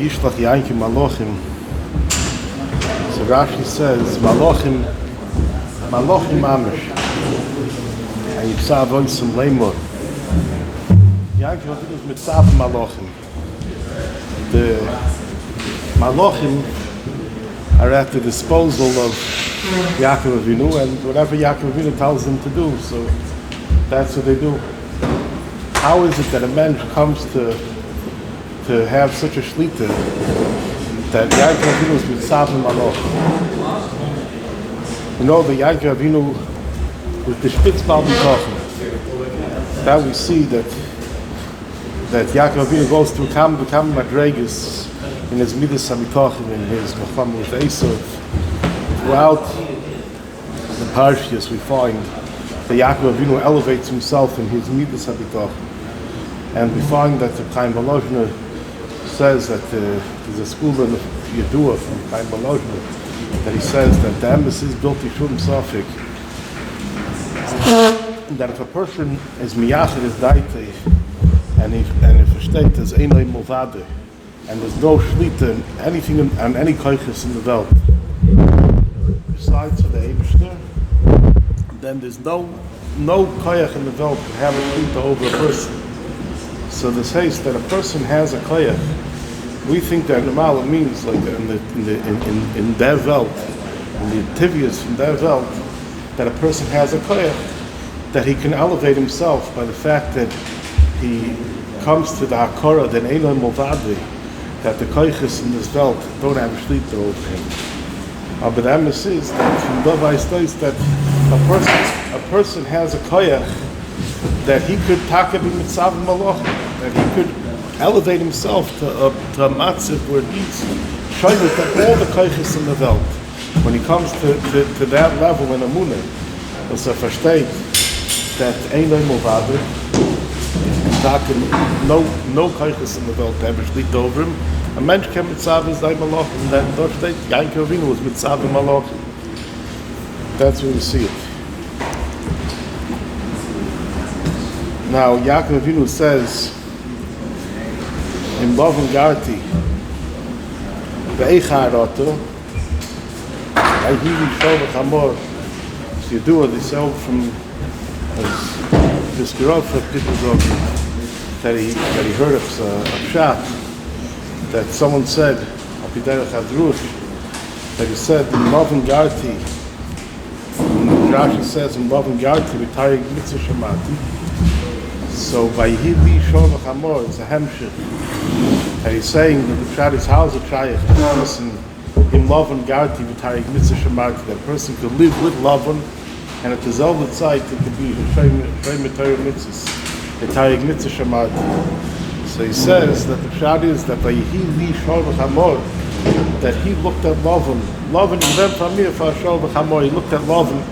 Vayishlach Yankim Malochim. So Rashi says, Malochim Amish. And Yipsav Oisem Leimor. Yankim Avinu is Mitzav Malochim. The Malochim are at the disposal of Yaakov Avinu, and whatever Yaakov Avinu tells them to do, so that's what they do. How is it that a man comes to have such a shlita that Yaakov Avinu is Mitzav Malochim? You know, the Yaakov Avinu with the Spitzbal B'Tochen, that we see that Yaakov Avinu goes through Kam Madregas in his Midas HaMitochim, in his Mecham with Esav. Throughout the Parshias we find that Yaakov Avinu elevates himself in his Midas HaMitochim. And we find that the Chaim Volozhiner says that there's a school in Yedua from Chaim Volozhiner that he says that the embassy is built Yishum Safik, that if a person is Miyachid is Daite, and if a state is Einoi Mulvade, and there's no Shlita in anything and any koiches in the world besides for the Eibishter, then there's no koyach in the world can have a Shlita over a person. So this says that a person has a koyach. We think that normal means like in their Welt, in the tivias from their Welt, that a person has a koyach, that he can elevate himself by the fact that he comes to the hakora, then Eilon Movadri, that the koiches in this Welt don't have a shlita over him. But the emes is that from Dovai states that a person has a koyach that he could taka be mitzav malach, that he could elevate himself to a matziv where he's showing that all the koiches in the Welt, when he comes to that level in Amunah, was a versteht that Eilon Movadri, no koiches in the Welt have a shlita over him. A mensch can mitzav is day malach, and then dort steht Yaakov Avinu was mitzav malach. That's where we see it. Now Yaakov Avinu says in Lavan Garti, ve'echar oto, ayhivi shol v'chamor. So you do what they sell from this Gerov for people that he heard of Pshat, that someone said, that he said in Lavan Garti, Rashi says in Lavan Garti, retiring mitzvah shamati. So by Hivi Shol V'Chamor, it's a hemshich, and he's saying that the Pshat is house of Shayach, the person in Lavan Garti, retiring mitzvah shamati, that person could live with Lavan, and at the Zelda side it could be Shrei Mitzvah mitzvahs, retiring mitzvah shamati. So he says that the Pshat is that by Hivi Shol V'Chamor, that he looked at Lavan is then from here for Shol V'Chamor, he looked at Lavan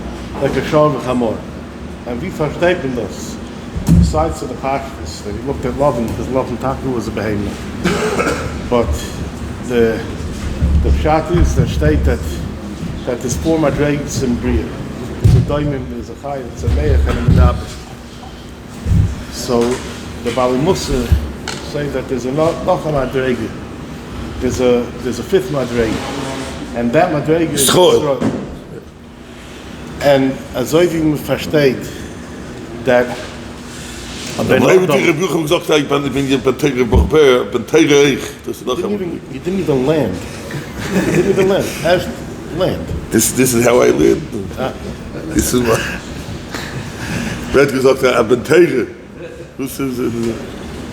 like a Shol V'Chamor. And we verstehen das. Besides to the Pashtus, that he looked at Lavan because Lavan Taku was a behemoth. But the Pshat is that state that there's four madregas in Bria. There's a Daimim, there's a Chai, there's a Meach, and a Menaber. So the Bali Musa say that there's a madrega. There's a fifth madrega, and that madrega is Yisroel. And as I even versteht that. You didn't even land. As land. This is how I live. This is my.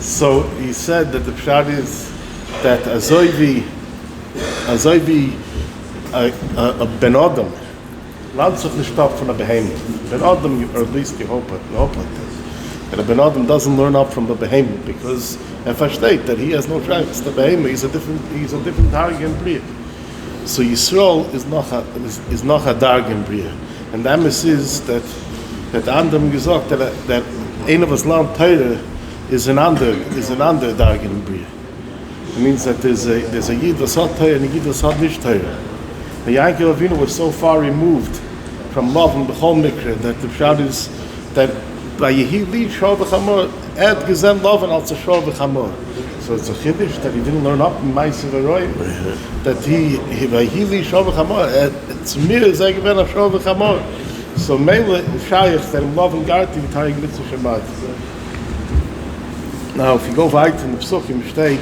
So he said that the pshat is that azoivi a ben adam, lanzach nishtap from a behemoth. Ben adam, or at least you hope like that. And a ben adam doesn't learn up from the behemoth because if I state that he has no chance, the behemoth he's a different target in Bria. So Yisrael is not a darg in Bria, and the emes is that Andam gesagt that ein of us land Torah is an under darg in Bria. It means that there's a yid that's hot Torah and a yid that's hot nish Torah. The Yaakov Avinu was so far removed from love and b'chol mikra that the pshat is that by Yehili Shor V'Chamor Ed Gezen Loven als a Shor V'Chamor. So So it's a chiddush that he didn't learn up in Ma'aser V'Roim. That he v'hili shovach hamor. It's mir zegven a shovach hamor. So Mele Shayach that in love and Garti Tayig Mitzvah Shabbat. Now, if you go weiter in the Psukim state,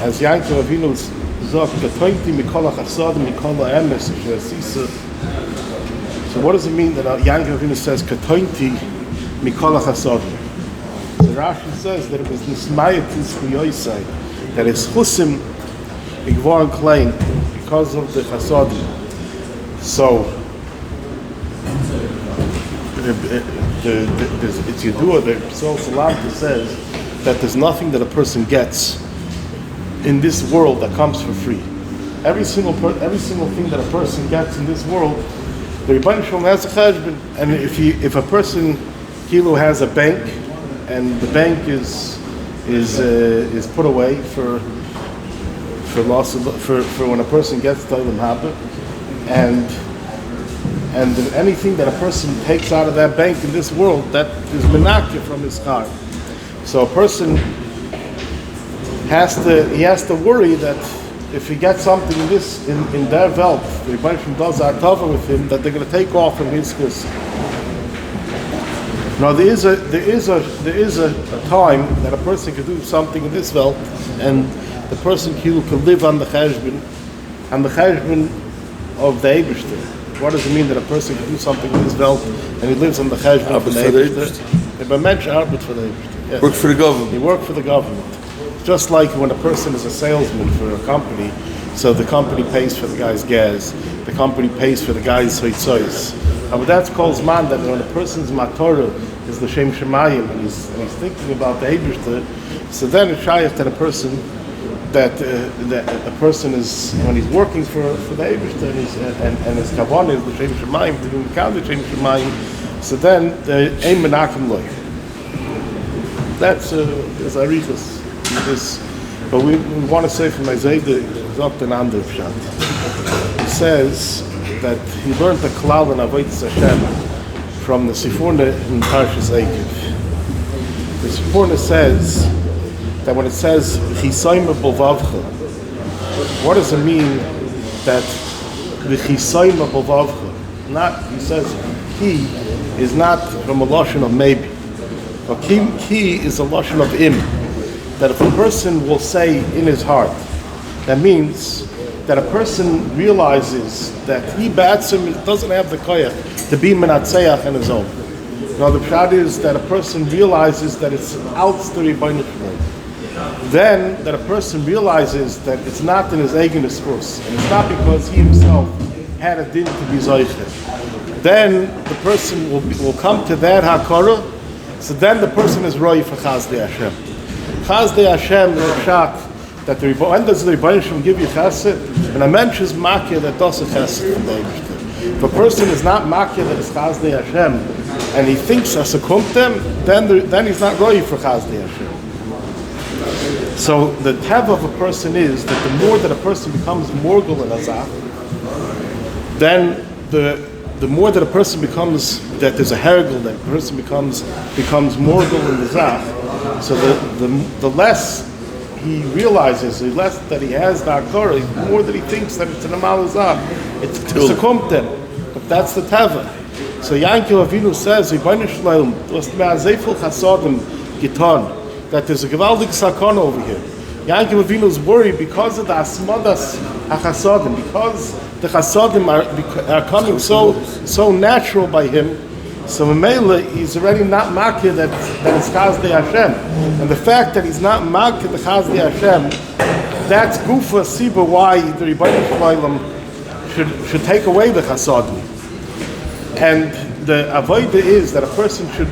as Yankov Avinu sagt, "Katointi mikol hachasad mikol ha'emes she'asisa." So what does it mean that Yankov Avinu says Katointi mikol hachasad? So Rashi says that it was Nismayatis Kuyoisai, that his chusim igvoran klein because of the chasadim. So it's Yedua, the Psal Salanta says that there's nothing that a person gets in this world that comes for free. Every single thing that a person gets in this world, the Rebbeinu Shalom has a cheshbon, and if a person kilo has a bank, and the bank is put away for loss of, for when a person gets to Olam Haba, and anything that a person takes out of that bank in this world, that is menakeh from his heart. So a person has to worry that if he gets something in their wealth, the Rebbeinu Shalom does Artava with him, that they're going to take off from his chus. Now there is a time that a person can do something in this wealth, and the person can live on the cheshbon of the Eibishter. What does it mean that a person can do something in his wealth and he lives on the cheshbon of the Eibishter? If a mensch arbeit for the Eibishter. Yes. Work for the government. He work for the government. Just like when a person is a salesman for a company, so the company pays for the guy's gas, the company pays for the guy's hoitzois. But that's called zman, that when a person's matorah is the Shem Shemayim and he's thinking about the Eibishter, so then it's shayach that a person is, when he's working for the Eibishter and his kavanah is the Shem Shemayim, to do the Shem Shemayim, so then the ein menakim loy. That's arichas. But we want to say from Isaiah Zot and Ander Pshat. He says that he learned the klal and avodas Hashem from the Sifurna in Parshas Eikiv. The Sifurna says that when it says Chisoyma Bovavcha, what does it mean that the Chisoyma Bovavcha? Not, he says, he is not from a lashon of maybe, but he is a lashon of im. That if a person will say in his heart, that means that a person realizes that he ba'atzim doesn't have the koyach to be menatzeach on his own. Now the pshat is that a person realizes that it's out the Rebbeinu Shalom. Then that a person realizes that it's not in his eigen esfus, and it's not because he himself had a din to be zoiche. Then the person will come to that hakara. So then the person is roi for chazdei Hashem. Chazdei Hashem is a pshat that when does the Rebbeinu Shalom give you chesed? When a mensch is makir that does a chesed from the Eibishter. If a person is not makir that is chazdei Hashem, and he thinks as a kumtem, then he's not roi for chazdei Hashem. So the teva of a person is that the more that a person becomes morgul in azach, then the more that a person becomes, that there's a hergel, that a person becomes morgul in azach. So the less he realizes, the less that he has the hakara, the more that he thinks that it's an amal azach, it's a kumtem. But that's the teva. So Yankov Avinu says, Rebbeinu Shalom, that there's a gewaldig sakana over here. Yankov Avinu is worried because of the asmadas hachasadim, because the chasadim are coming so natural by him. So Mamela, he's already not makir that it's chazdei Hashem, and the fact that he's not makir the chazdei Hashem, that's gufa siba why the Rebbeinu Shalom should take away the chasadim. And the avodah is that a person should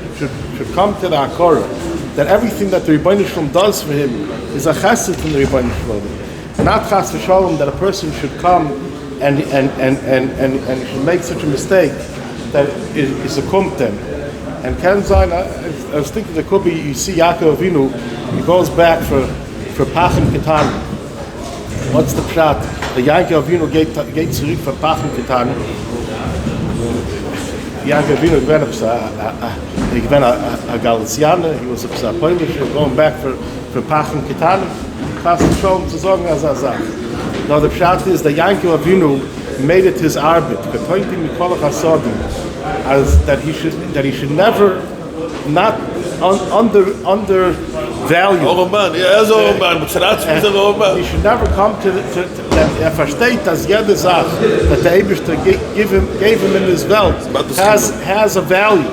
come to the hakara that everything that the Rebbeinu Shalom does for him is a chesed from the Rebbeinu Shalom. Not chas v'shalom that a person should come and should make such a mistake that is a kumtem. And Ken Zayin, I was thinking there could be, you see Yaakov Avinu, he goes back for Pachim Ketan. What's the pshat? The Yaakov Avinu geht zurück for Pachim Ketan. Yaakov Avinu went up, he been a Galicianer, he was a Polish, going back for Pach and Kitanim, fast schon zu sagen, as er sagt. Now the pshat is that Yankov Avinu made it his arbit, as that he should never not undervalue. He should never come to that versteht as jede Sache that the Eibishter gave him in his wealth has a value,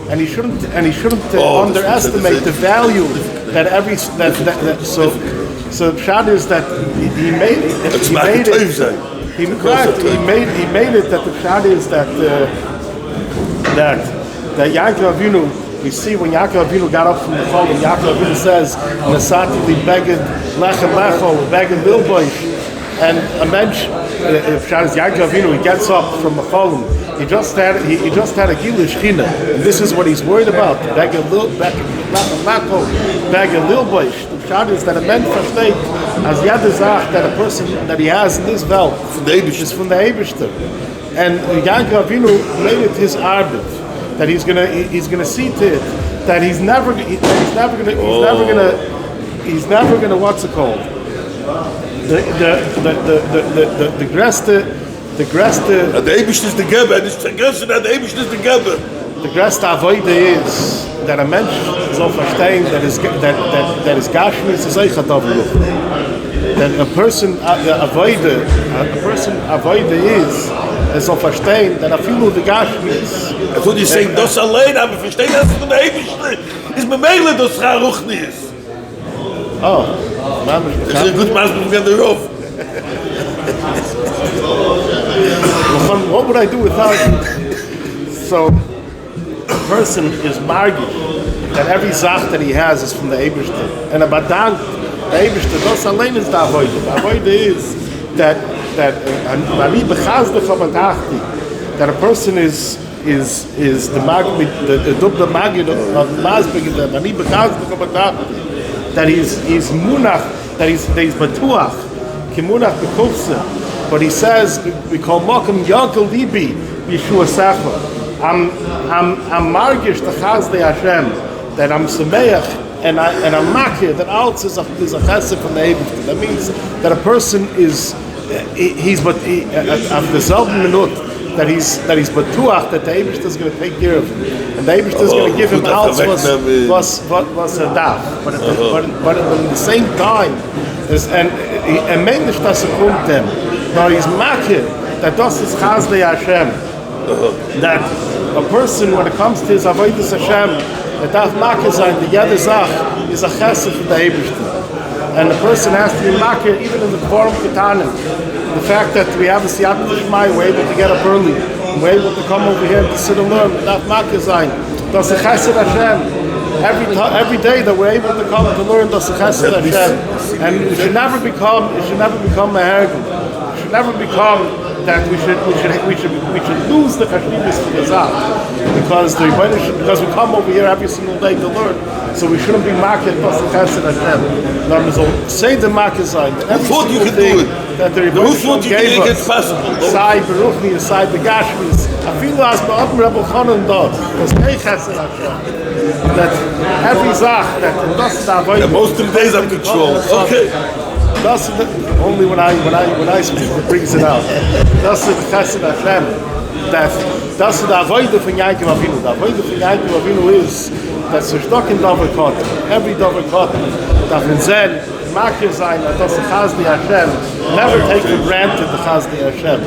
and he shouldn't underestimate the value that so the pshat is that he made it. He made it that the pshat is that Yaakov Avinu. We see when Yaakov Avinu got up from the phone, and Yaakov Avinu says, "Nasati li beged lechem lecho, beged bilboish," and a mensch, pshat is Yaakov Avinu. He gets up from the phone. He just had a gilush china, and this is what he's worried about. Beged lecho, beged bilboish. The pshat is that a mensch versteht as yadizach that a person that he has in this wealth is from the Eibishter, and Yaakov Avinu made it his arbit. That he's gonna see to it that he's never gonna what's it called, the greste avoide is that a mensch soll verstehen that his gashmis is euch that a person avoide is soll verstehen that a few the gashmis. I thought you saying das allein, aber verstehen das von der Eibischte. Ist mir meile, dass Ruchni ist. Oh, man, das ist ein gut Maß mit der Rov. What would I do without you? So, a person is margid that every zach that he has is from the Eibishter. And a badang, the Eibishter, das allein is the avoide. The avoide is that a person is the magid of masbeg that he's munach, that he's batuach kimunach bekufse, but he says we call makom yankel libi Yeshua Sacha. I'm margish the chazdei Hashem that I'm sameach and I'm makir that out is a chesed from the Eibishter. That means that a person is he's but of the selben minut that he's batuach that the Eibishter is going to take care of him, and the Eibishter is going to give him out was a daf, but at the same time and menish das kommt dem, but he's makir that das is chazdei Hashem, that a person when it comes to his avodas Hashem that darf makir sein the yeder zach is a chesed for the Eibishter. And the person has to be makir even in the form of ketanim. The fact that we have a siyat d'shmai, we're able to get up early, we're able to come over here to sit and learn, that makir zayin. That's a chesed Hashem. Every day that we're able to come to learn, that's a chesed Hashem. And it should never become a hergel. It should never become that we should lose the chashivas for the zach, because we come over here every single day to learn. So we shouldn't be market plus the chesed Hashem. Now say the market side. Every single thing that the Rebbe gave us, side Beruchni, side the Gashmis, I feel as Ba'am Rebbe Chanan dot, because they chesed Hashem. That every zach that that's the avoid. Most of the days I'm controlled. Okay. That's only when I speak it brings it out. That's the chesed Hashem. That's the avoid from Yaakov Avinu. The avoid from Yaakov Avinu is that so stuck in Dover Kot. Every Dover Kot that in Zen makir zayin that that's the chazdei Hashem. Never take for granted the chazdei Hashem.